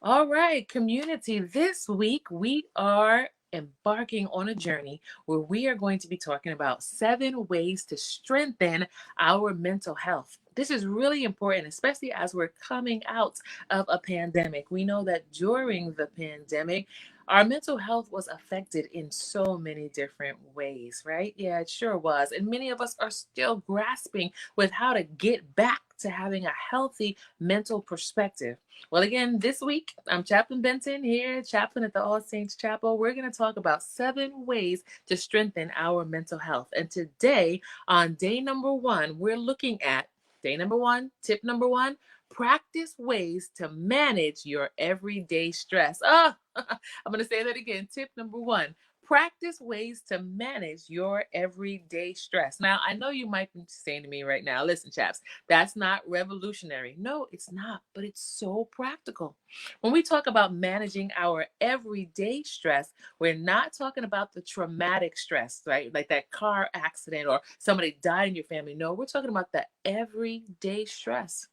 All right, community. This week we are embarking on a journey where we are going to be talking about 7 ways to strengthen our mental health. This is really important, especially as we're coming out of a pandemic. We know that during the pandemic, our mental health was affected in so many different ways, right? Yeah, it sure was. And many of us are still grasping with how to get back to having a healthy mental perspective. Well, again, this week, I'm Chaplain Benton here, chaplain at the All Saints Chapel. We're going to talk about 7 ways to strengthen our mental health. And today, on day number 1, we're looking at day number 1, tip number 1, practice ways to manage your everyday stress. Oh, I'm going to say that again. Tip number 1, practice ways to manage your everyday stress. Now, I know you might be saying to me right now, listen, chaps, that's not revolutionary. No, it's not, but it's so practical. When we talk about managing our everyday stress, we're not talking about the traumatic stress, right? Like that car accident or somebody died in your family. No, we're talking about the everyday stress.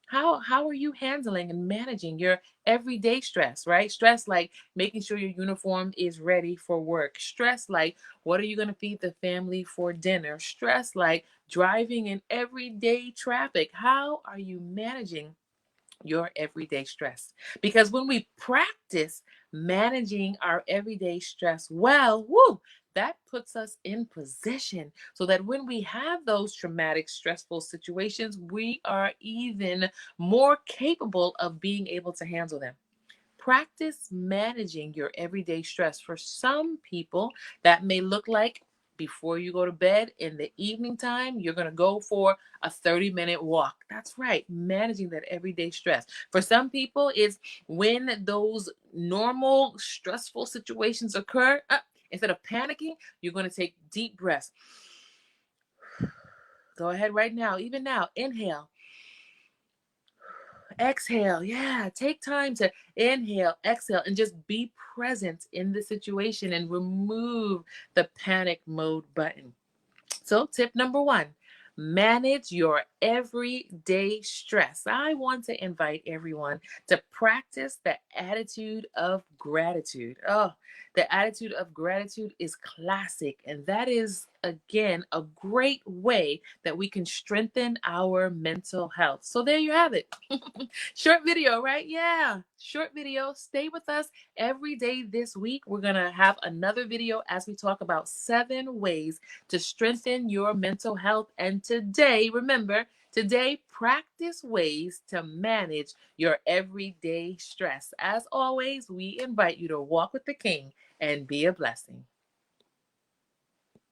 How are you handling and managing your everyday stress, right? Stress like making sure your uniform is ready for work. Stress like what are you going to feed the family for dinner? Stress like driving in everyday traffic. How are you managing your everyday stress? Because when we practice managing our everyday stress well, woo, that puts us in position so that when we have those traumatic, stressful situations, we are even more capable of being able to handle them. Practice managing your everyday stress. For some people, that may look like before you go to bed in the evening time, you're going to go for a 30-minute walk. That's right, managing that everyday stress. For some people, it's when those normal stressful situations occur, instead of panicking, you're going to take deep breaths. Go ahead right now, even now, inhale. Exhale. Yeah. Take time to inhale, exhale, and just be present in the situation and remove the panic mode button. So, tip number 1, manage your everyday stress. I want to invite everyone to practice the attitude of gratitude. Oh, the attitude of gratitude is classic, and that is, again, a great way that we can strengthen our mental health. So, there you have it. Short video, right? Yeah, short video. Stay with us every day this week. We're going to have another video as we talk about 7 ways to strengthen your mental health. And today, remember, today, practice ways to manage your everyday stress. As always, we invite you to walk with the King and be a blessing.